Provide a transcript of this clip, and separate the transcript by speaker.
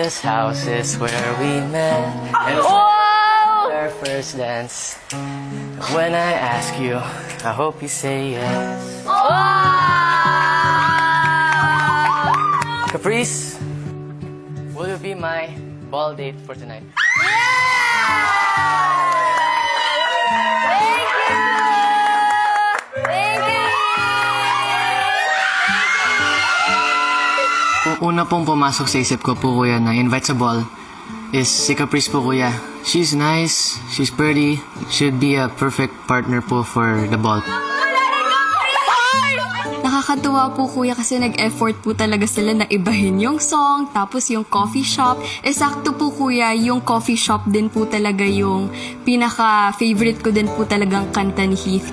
Speaker 1: this house is where we met. And our first dance. When I ask you, I hope you say yes. Caprice, will you be my ball date for tonight?
Speaker 2: Kung una pong pumasok sa isip ko po, kuya, na invite sa ball is si Caprice po, kuya. She's nice, she's pretty, should be a perfect partner po for the ball.
Speaker 3: Nakakatuwa po, kuya, kasi nag-effort po talaga sila na ibahin yung song, tapos yung coffee shop. Sakto po, kuya, yung coffee shop din po talaga yung pinaka-favorite ko din po talagang kanta ni Heath.